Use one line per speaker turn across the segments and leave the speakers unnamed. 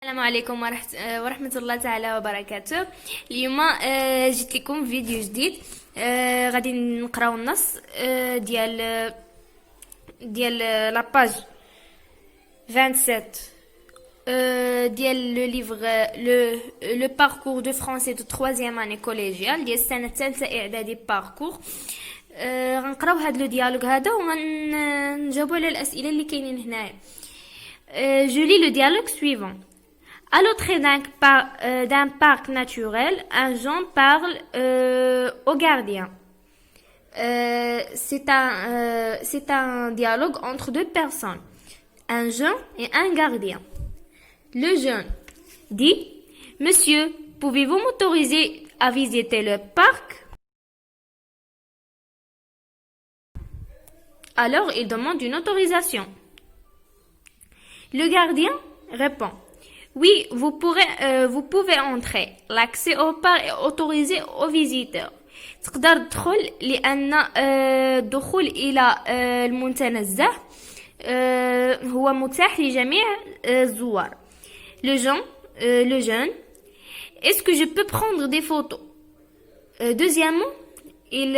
السلام عليكم ورحمة الله تعالى وبركاته. اليوم جيت لكم فيديو جديد. غادي نقراو النص ديال لاباج 27 ديال لو ليفغ لو باركور دو فرونسي دو 3e année collégiale ديال السنة الثالثة إعدادي باركور. غنقراو هاد لو ديالوغ هذا وغنجاوبو على الأسئلة اللي كاينين هنايا. Je lis le dialogue suivant. À l'entrée d'un parc naturel, un jeune parle au gardien. C'est un dialogue entre deux personnes, un jeune et un gardien. Le jeune dit: Monsieur, pouvez-vous m'autoriser à visiter le parc? Alors il demande une autorisation. Le gardien répond: Oui, vous pouvez entrer. L'accès au parc est autorisé aux visiteurs. تقدر تدخل لأن الدخول إلى المتنزه هو متاح لجميع الزوار. Le jeune, est-ce que je peux prendre des photos? Deuxièmement, il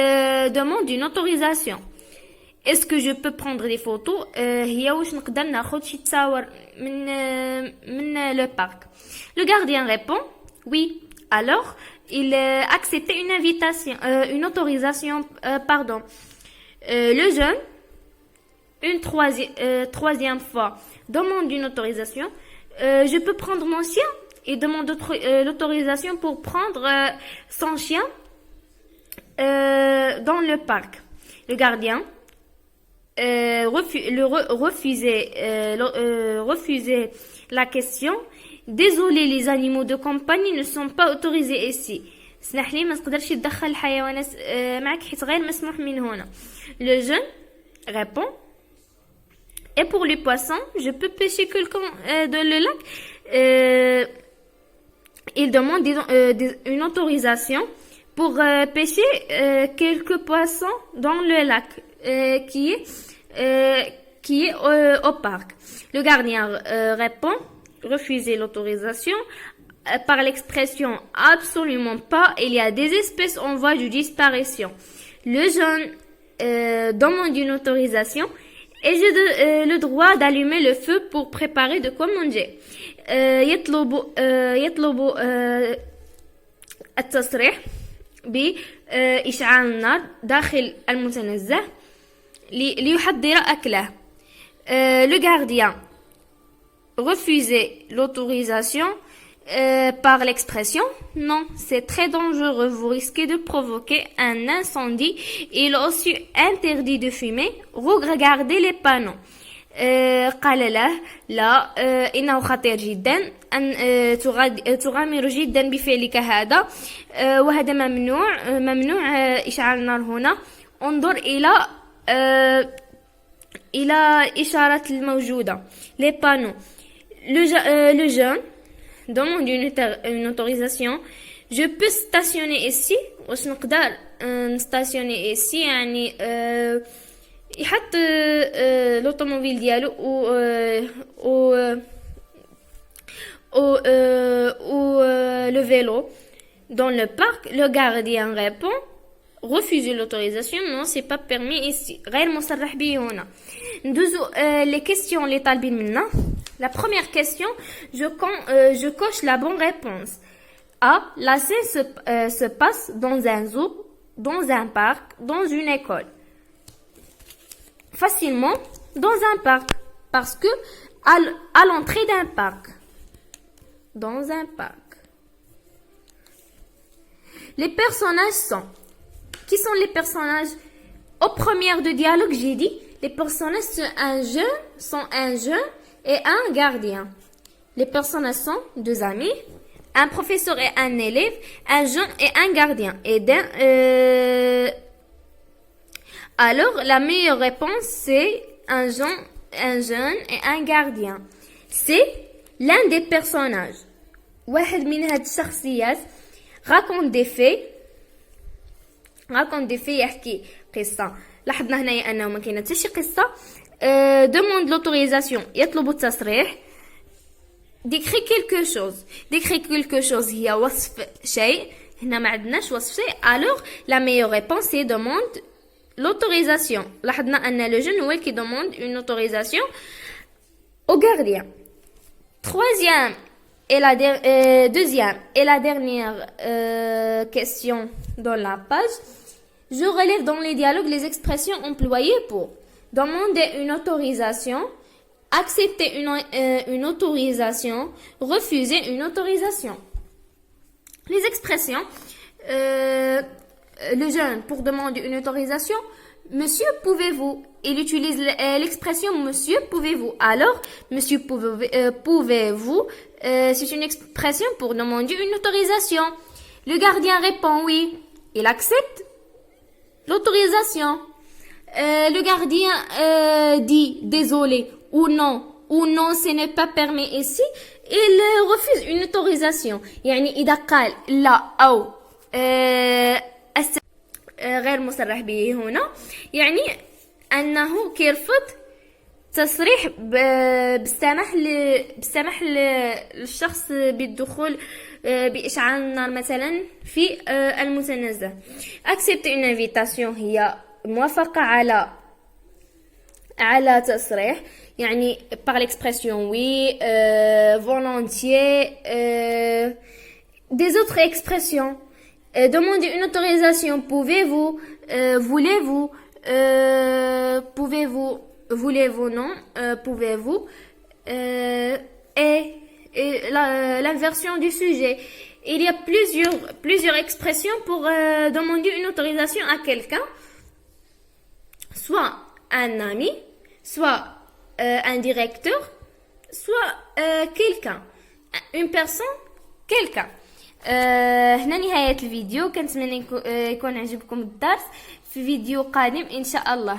demande une autorisation. Est-ce que je peux prendre des photos? هي واش نقدر ناخذ شي تصاور من le parc. Le gardien répond: Oui. Alors, il acceptait une autorisation, pardon. Le jeune, une troisième fois, demande une autorisation. Je peux prendre mon chien? Il demande l'autorisation pour prendre son chien dans le parc. Le gardien refuser la question. Désolé, les animaux de compagnie ne sont pas autorisés ici. اسمح لي ما تقدرش تدخل الحيوانات معك حيت غير مسموح من هنا. Le jeune répond: Et pour les poissons, je peux pêcher quelqu'un dans le lac? Il demande une autorisation pour pêcher quelques poissons dans le lac qui est au parc. Le gardien répond: Refuser l'autorisation. Par l'expression absolument pas, il y a des espèces en voie de disparition. Le jeune demande une autorisation. Et j'ai le droit d'allumer le feu pour préparer de quoi manger. يطلب التصريح بإشعال النار داخل المتنزه ليحضر أكله. Le gardien refuser l'autorisation par l'expression non, c'est très dangereux, vous risquez de provoquer un incendie. Il est aussi interdit de fumer. Regardez les panneaux. قال له لا إنه خطير جدا أن تغامر جدا بفعلك هذا وهذا ممنوع إشعال النار هنا. انظر إلى إشارة الموجودة les panneaux. Le jeune demande une autorisation. Je peux stationner ici? واش نقدر نستاسيوني ici يعني يحط l'automobile ديالو ou le vélo dans le parc. Le gardien répond: Refuser l'autorisation, non, c'est pas permis ici. غير مصرح به هنا. ندوزو les questions اللي طالبين منا. La première question, je coche la bonne réponse. A. La scène se passe dans un zoo, dans un parc, dans une école. Facilement, dans un parc, parce que à l'entrée d'un parc. Dans un parc. Les personnages sont. Qui sont les personnages? Au premier de dialogue, j'ai dit, les personnages sont un jeune et un gardien. Les personnages sont deux amis, un professeur et un élève, un jeune et un gardien. Alors, la meilleure réponse, c'est un jeune et un gardien. C'est l'un des personnages. واحد من هاد الشخصيات raconte des faits يحكي قصة. لاحظنا هنايا أنه ما كاينه حتى شي قصة. demande l'autorisation يطلب التصريح. décrit quelque chose. Décrit quelque chose هي وصف شيء. هنا ما عندناش وصف شيء. Alors la meilleure réponse c'est demande l'autorisation. لاحظنا أن le jeune هو اللي qui demande une autorisation au gardien. Troisième et deuxième et la dernière question dans la page. Je relève dans les dialogues les expressions employées pour demander une autorisation, accepter une autorisation, refuser une autorisation. Les expressions, le jeune pour demander une autorisation, monsieur pouvez-vous? Il utilise l'expression monsieur pouvez-vous. Alors, monsieur pouvez-vous, c'est une expression pour demander une autorisation. Le gardien répond oui. Il accepte l'autorisation. Le gardien dit désolé ou non ce n'est pas permis ici. Il refuse une autorisation. يعني إذا قال لا أو غير مصرح به هنا يعني أنه كيرفض تصريح بالسماح للشخص بالدخول بإشعال النار مثلا في المتنزه. accepter une invitation هي موافقة على تصريح يعني par l'expression oui, volontiers, des autres expressions. Demander une autorisation, pouvez-vous, voulez-vous, pouvez-vous, voulez-vous, non, pouvez-vous, et l'inversion du sujet. Il y a plusieurs expressions pour demander une autorisation à quelqu'un, soit un ami, soit un directeur, soit quelqu'un, une personne, quelqu'un. هنا نهاية الفيديو. كنتمنى يكون عجبكم الدرس. في فيديو قادم إن شاء الله.